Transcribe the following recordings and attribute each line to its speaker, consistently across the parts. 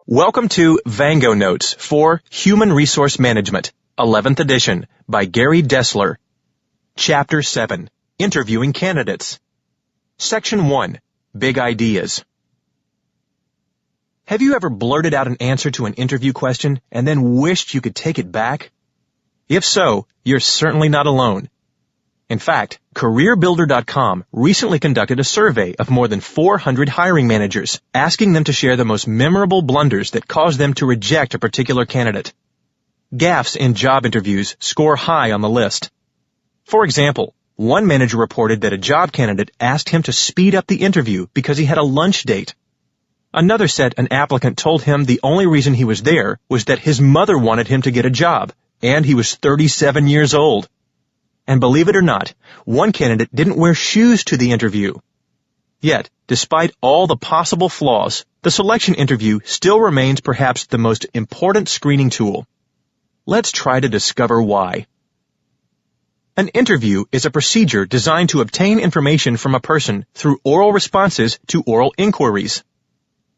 Speaker 1: Welcome to Vango Notes for Human Resource Management, 11th edition, by Gary Dessler. Chapter 7, Interviewing Candidates. Section 1, Big Ideas. Have you ever blurted out an answer to an interview question and then wished you could take it back? If so, you're certainly not alone. In fact, CareerBuilder.com recently conducted a survey of more than 400 hiring managers, asking them to share the most memorable blunders that caused them to reject a particular candidate. Gaffes in job interviews score high on the list. For example, one manager reported that a job candidate asked him to speed up the interview because he had a lunch date. Another said an applicant told him the only reason he was there was that his mother wanted him to get a job, and he was 37 years old. And believe it or not, one candidate didn't wear shoes to the interview. Yet, despite all the possible flaws, the selection interview still remains perhaps the most important screening tool. Let's try to discover why. An interview is a procedure designed to obtain information from a person through oral responses to oral inquiries.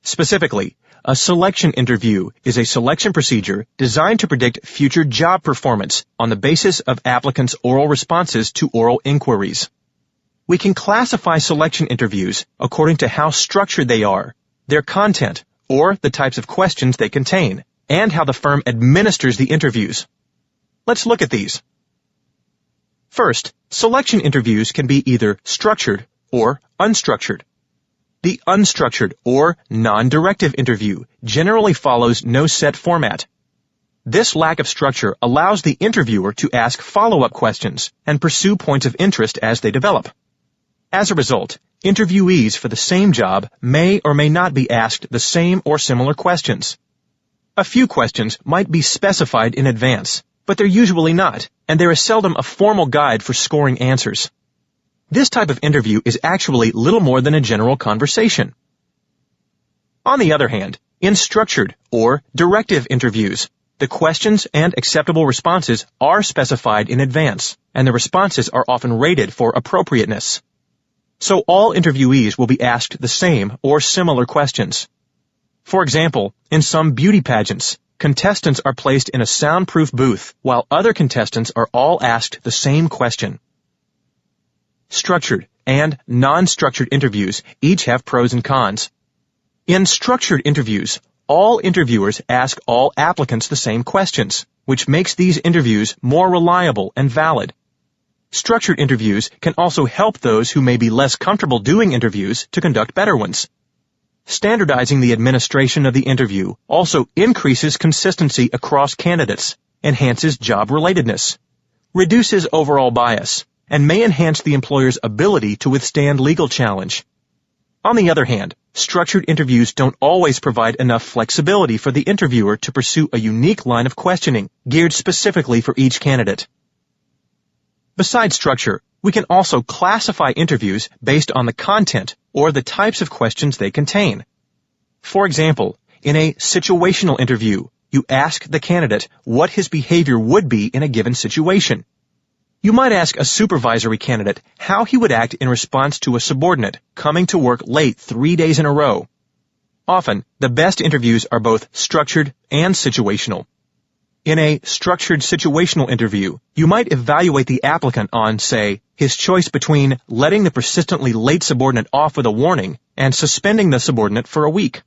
Speaker 1: Specifically, a selection interview is a selection procedure designed to predict future job performance on the basis of applicants' oral responses to oral inquiries. We can classify selection interviews according to how structured they are, their content, or the types of questions they contain, and how the firm administers the interviews. Let's look at these. First, selection interviews can be either structured or unstructured. The unstructured or non-directive interview generally follows no set format. This lack of structure allows the interviewer to ask follow-up questions and pursue points of interest as they develop. As a result, interviewees for the same job may or may not be asked the same or similar questions. A few questions might be specified in advance, but they're usually not, and there is seldom a formal guide for scoring answers. This type of interview is actually little more than a general conversation. On the other hand, in structured or directive interviews, the questions and acceptable responses are specified in advance, and the responses are often rated for appropriateness. So all interviewees will be asked the same or similar questions. For example, in some beauty pageants, contestants are placed in a soundproof booth, while other contestants are all asked the same question. Structured and non-structured interviews each have pros and cons. In structured interviews, all interviewers ask all applicants the same questions, which makes these interviews more reliable and valid. Structured interviews can also help those who may be less comfortable doing interviews to conduct better ones. Standardizing the administration of the interview also increases consistency across candidates, enhances job relatedness, reduces overall bias, and may enhance the employer's ability to withstand legal challenge. On the other hand, structured interviews don't always provide enough flexibility for the interviewer to pursue a unique line of questioning geared specifically for each candidate. Besides structure, we can also classify interviews based on the content or the types of questions they contain. For example, in a situational interview, you ask the candidate what his behavior would be in a given situation. You might ask a supervisory candidate how he would act in response to a subordinate coming to work late 3 days in a row. Often, the best interviews are both structured and situational. In a structured situational interview, you might evaluate the applicant on, say, his choice between letting the persistently late subordinate off with a warning and suspending the subordinate for a week.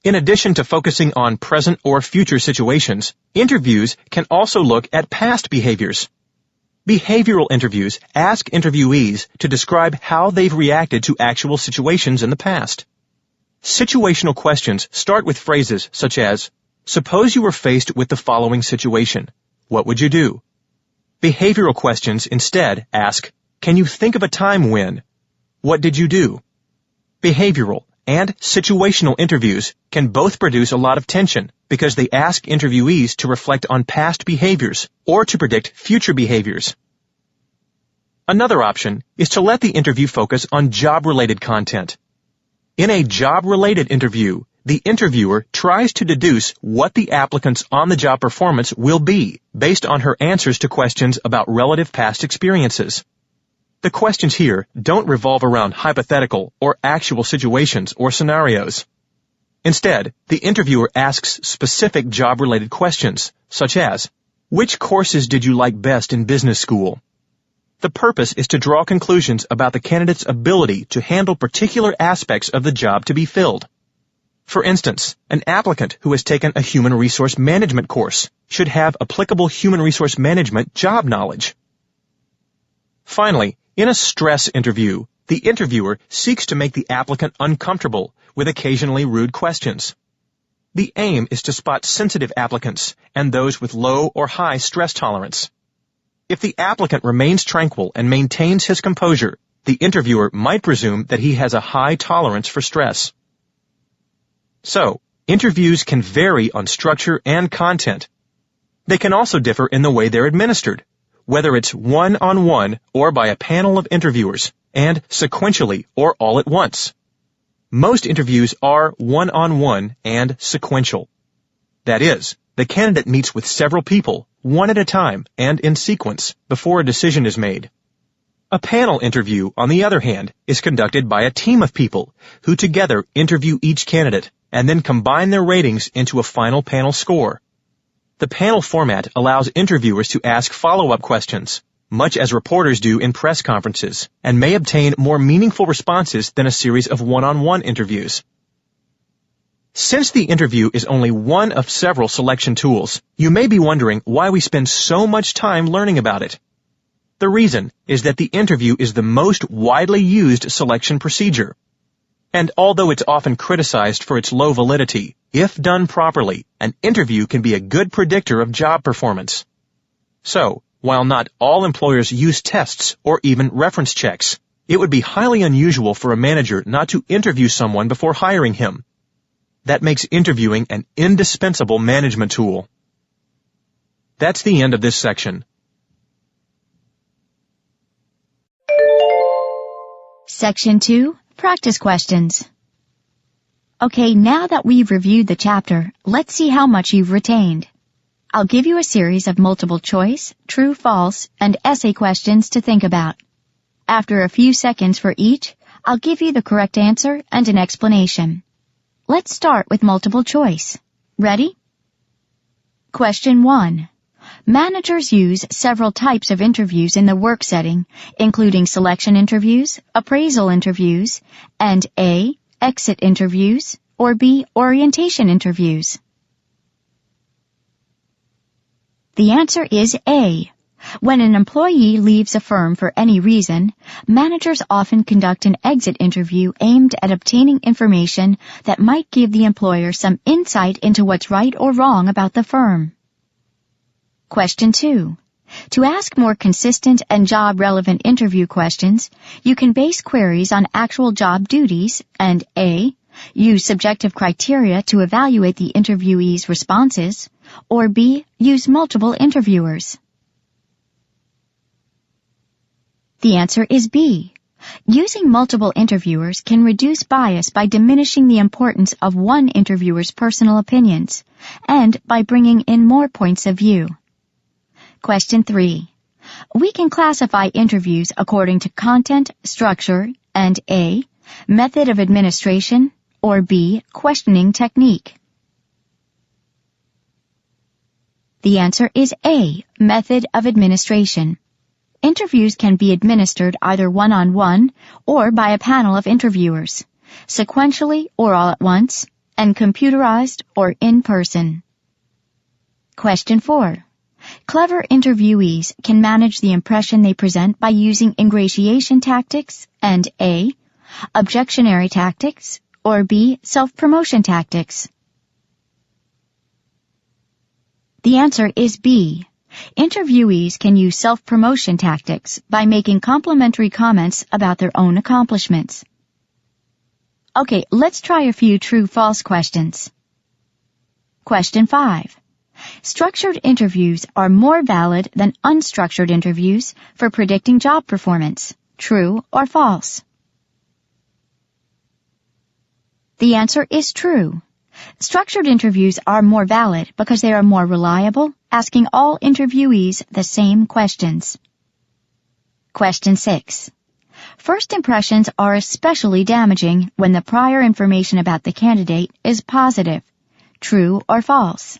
Speaker 1: In addition to focusing on present or future situations, interviews can also look at past behaviors. Behavioral interviews ask interviewees to describe how they've reacted to actual situations in the past. Situational questions start with phrases such as, suppose you were faced with the following situation. What would you do? Behavioral questions instead ask, can you think of a time when? What did you do? Behavioral and situational interviews can both produce a lot of tension because they ask interviewees to reflect on past behaviors or to predict future behaviors. Another option is to let the interview focus on job-related content. In a job-related interview, the interviewer tries to deduce what the applicant's on-the-job performance will be based on her answers to questions about relative past experiences. The questions here don't revolve around hypothetical or actual situations or scenarios. Instead, the interviewer asks specific job-related questions, such as, which courses did you like best in business school? The purpose is to draw conclusions about the candidate's ability to handle particular aspects of the job to be filled. For instance, an applicant who has taken a human resource management course should have applicable human resource management job knowledge. Finally, in a stress interview, the interviewer seeks to make the applicant uncomfortable with occasionally rude questions. The aim is to spot sensitive applicants and those with low or high stress tolerance. If the applicant remains tranquil and maintains his composure, the interviewer might presume that he has a high tolerance for stress. So, interviews can vary on structure and content. They can also differ in the way they're administered, whether it's one-on-one or by a panel of interviewers, and sequentially or all at once. Most interviews are one-on-one and sequential. That is, the candidate meets with several people, one at a time and in sequence, before a decision is made. A panel interview, on the other hand, is conducted by a team of people who together interview each candidate and then combine their ratings into a final panel score. The panel format allows interviewers to ask follow-up questions, much as reporters do in press conferences, and may obtain more meaningful responses than a series of one-on-one interviews. Since the interview is only one of several selection tools, you may be wondering why we spend so much time learning about it. The reason is that the interview is the most widely used selection procedure. And although it's often criticized for its low validity, if done properly, an interview can be a good predictor of job performance. So, while not all employers use tests or even reference checks, it would be highly unusual for a manager not to interview someone before hiring him. That makes interviewing an indispensable management tool. That's the end of this section.
Speaker 2: Section 2, Practice Questions. Okay, now that we've reviewed the chapter, let's see how much you've retained. I'll give you a series of multiple choice, true, false, and essay questions to think about. After a few seconds for each, I'll give you the correct answer and an explanation. Let's start with multiple choice. Ready? Question 1. Managers use several types of interviews in the work setting, including selection interviews, appraisal interviews, and A, exit interviews, or B, orientation interviews. The answer is A. When an employee leaves a firm for any reason, managers often conduct an exit interview aimed at obtaining information that might give the employer some insight into what's right or wrong about the firm. Question 2. To ask more consistent and job-relevant interview questions, you can base queries on actual job duties and A, use subjective criteria to evaluate the interviewee's responses, or B, use multiple interviewers. The answer is B. Using multiple interviewers can reduce bias by diminishing the importance of one interviewer's personal opinions and by bringing in more points of view. Question 3. We can classify interviews according to content, structure, and A, method of administration, or B, questioning technique. The answer is A, method of administration. Interviews can be administered either one-on-one or by a panel of interviewers, sequentially or all at once, and computerized or in person. Question 4. Clever interviewees can manage the impression they present by using ingratiation tactics and A, objectionary tactics, or B, self-promotion tactics. The answer is B. Interviewees can use self-promotion tactics by making complimentary comments about their own accomplishments. Okay, let's try a few true-false questions. Question 5. Structured interviews are more valid than unstructured interviews for predicting job performance. True or false? The answer is true. Structured interviews are more valid because they are more reliable, asking all interviewees the same questions. Question 6. First impressions are especially damaging when the prior information about the candidate is positive. True or false?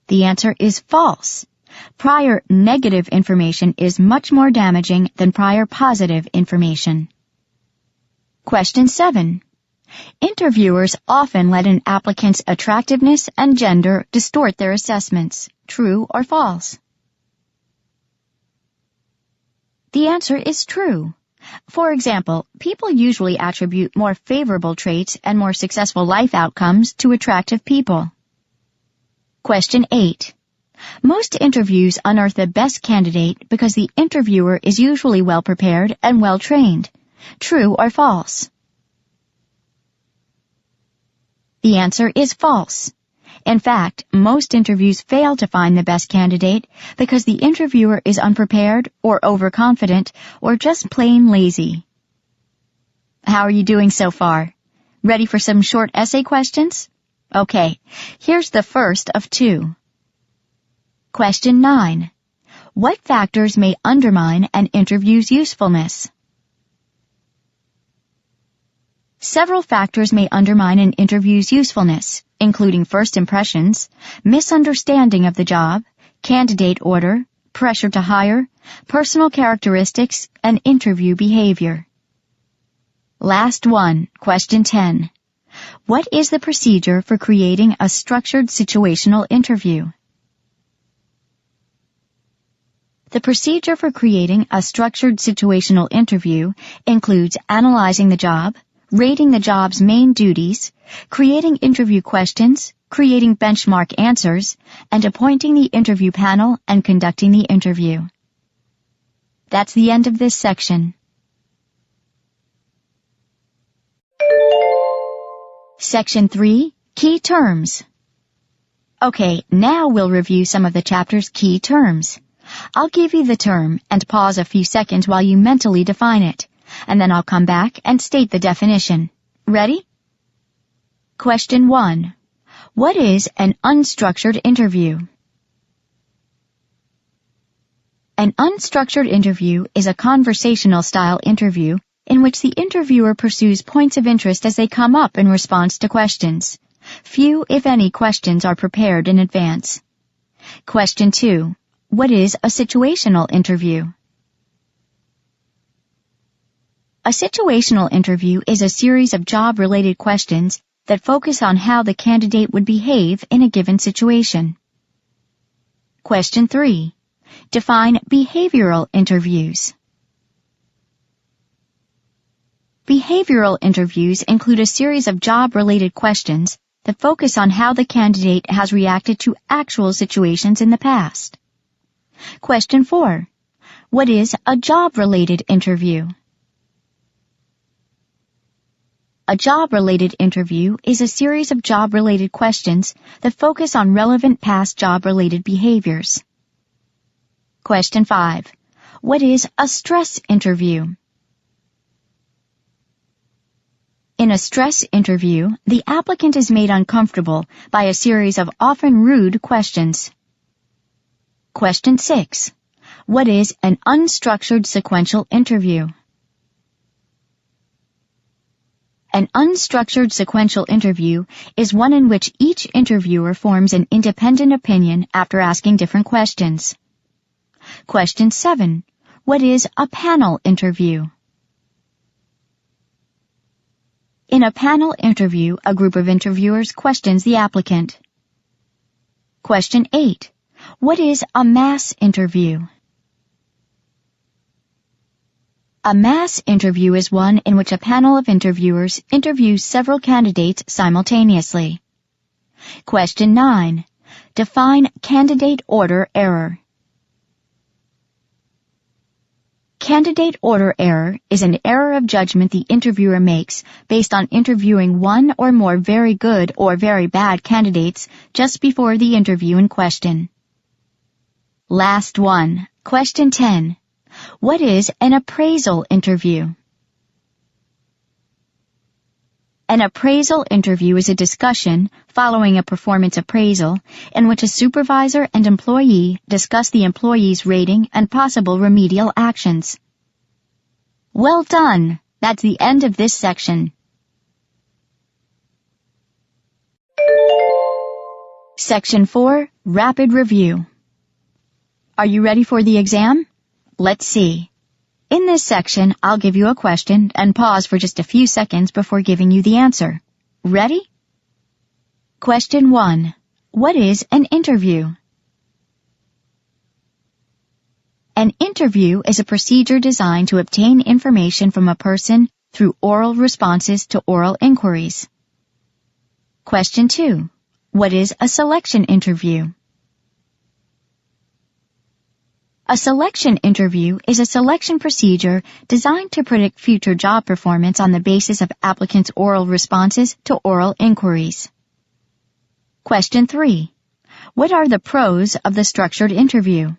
Speaker 2: The answer is false. Prior negative information is much more damaging than prior positive information. Question 7. Interviewers often let an applicant's attractiveness and gender distort their assessments. True or false? The answer is true. For example, people usually attribute more favorable traits and more successful life outcomes to attractive people. Question 8. Most interviews unearth the best candidate because the interviewer is usually well prepared and well trained. True or false? The answer is false. In fact, most interviews fail to find the best candidate because the interviewer is unprepared or overconfident or just plain lazy. How are you doing so far? Ready for some short essay questions? Okay, here's the first of 2. Question 9. What factors may undermine an interview's usefulness? Several factors may undermine an interview's usefulness, including first impressions, misunderstanding of the job, candidate order, pressure to hire, personal characteristics, and interview behavior. Last one, question 10. What is the procedure for creating a structured situational interview? The procedure for creating a structured situational interview includes analyzing the job, rating the job's main duties, creating interview questions, creating benchmark answers, and appointing the interview panel and conducting the interview. That's the end of this section. Section 3, Key Terms. Okay, now we'll review some of the chapter's key terms. I'll give you the term and pause a few seconds while you mentally define it, and then I'll come back and state the definition. Ready? Question 1. What is an unstructured interview? An unstructured interview is a conversational-style interview in which the interviewer pursues points of interest as they come up in response to questions. Few, if any, questions are prepared in advance. Question 2. What is a situational interview? A situational interview is a series of job-related questions that focus on how the candidate would behave in a given situation. Question 3. Define behavioral interviews. Behavioral interviews include a series of job-related questions that focus on how the candidate has reacted to actual situations in the past. Question 4. What is a job-related interview? A job-related interview is a series of job-related questions that focus on relevant past job-related behaviors. Question 5. What is a stress interview? In a stress interview, the applicant is made uncomfortable by a series of often rude questions. Question 6. What is an unstructured sequential interview? An unstructured sequential interview is one in which each interviewer forms an independent opinion after asking different questions. Question 7. What is a panel interview? In a panel interview, a group of interviewers questions the applicant. Question 8. What is a mass interview? A mass interview is one in which a panel of interviewers interviews several candidates simultaneously. Question 9. Define candidate order error. Candidate order error is an error of judgment the interviewer makes based on interviewing one or more very good or very bad candidates just before the interview in question. Last one. Question 10. What is an appraisal interview? An appraisal interview is a discussion following a performance appraisal in which a supervisor and employee discuss the employee's rating and possible remedial actions. Well done! That's the end of this section. Section 4, Rapid Review. Are you ready for the exam? Let's see. In this section, I'll give you a question and pause for just a few seconds before giving you the answer. Ready? Question 1. What is an interview? An interview is a procedure designed to obtain information from a person through oral responses to oral inquiries. Question 2. What is a selection interview? A selection interview is a selection procedure designed to predict future job performance on the basis of applicants' oral responses to oral inquiries. Question 3. What are the pros of the structured interview?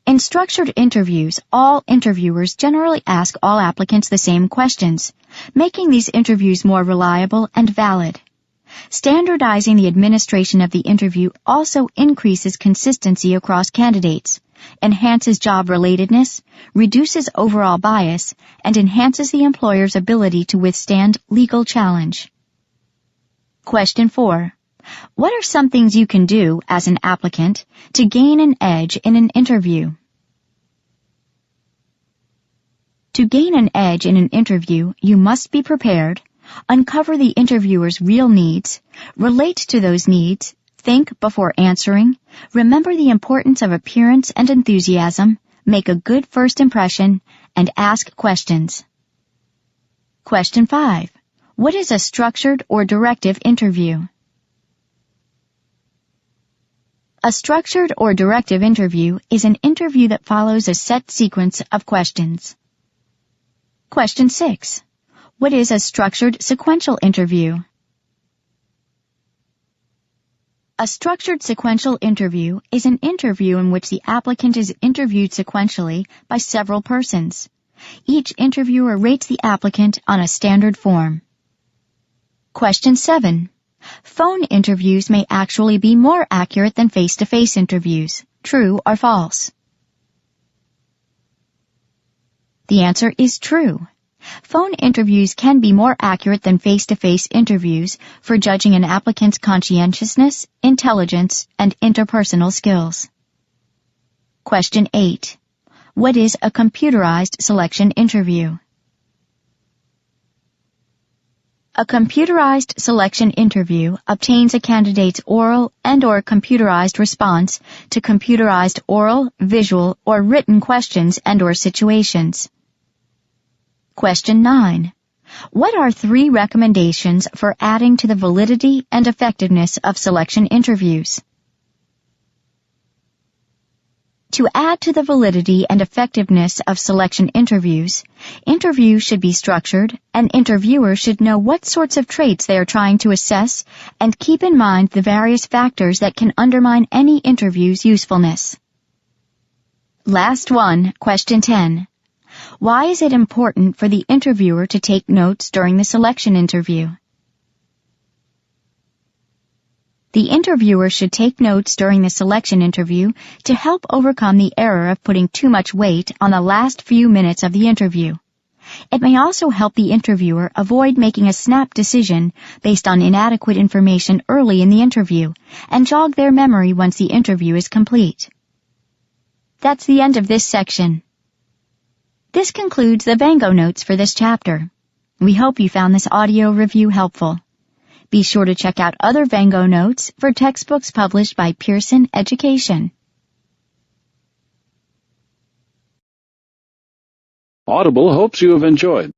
Speaker 2: In structured interviews, all interviewers generally ask all applicants the same questions, making these interviews more reliable and valid. Standardizing the administration of the interview also increases consistency across candidates, enhances job relatedness, reduces overall bias, and enhances the employer's ability to withstand legal challenge. Question 4. What are some things you can do as an applicant to gain an edge in an interview? To gain an edge in an interview, you must be prepared, uncover the interviewer's real needs, relate to those needs, think before answering, remember the importance of appearance and enthusiasm, make a good first impression, and ask questions. Question 5. What is a structured or directive interview? A structured or directive interview is an interview that follows a set sequence of questions. Question 6. What is a structured sequential interview? A structured sequential interview is an interview in which the applicant is interviewed sequentially by several persons. Each interviewer rates the applicant on a standard form. Question 7. Phone interviews may actually be more accurate than face-to-face interviews. True or false? The answer is true. Phone interviews can be more accurate than face-to-face interviews for judging an applicant's conscientiousness, intelligence, and interpersonal skills. Question 8. What is a computerized selection interview? A computerized selection interview obtains a candidate's oral and/or computerized response to computerized oral, visual, or written questions and/or situations. Question 9. What are 3 recommendations for adding to the validity and effectiveness of selection interviews? To add to the validity and effectiveness of selection interviews should be structured, and interviewers should know what sorts of traits they are trying to assess and keep in mind the various factors that can undermine any interview's usefulness. Last one, question 10. Why is it important for the interviewer to take notes during the selection interview? The interviewer should take notes during the selection interview to help overcome the error of putting too much weight on the last few minutes of the interview. It may also help the interviewer avoid making a snap decision based on inadequate information early in the interview and jog their memory once the interview is complete. That's the end of this section. This concludes the Vango notes for this chapter. We hope you found this audio review helpful. Be sure to check out other Vango notes for textbooks published by Pearson Education.
Speaker 3: Audible hopes you have enjoyed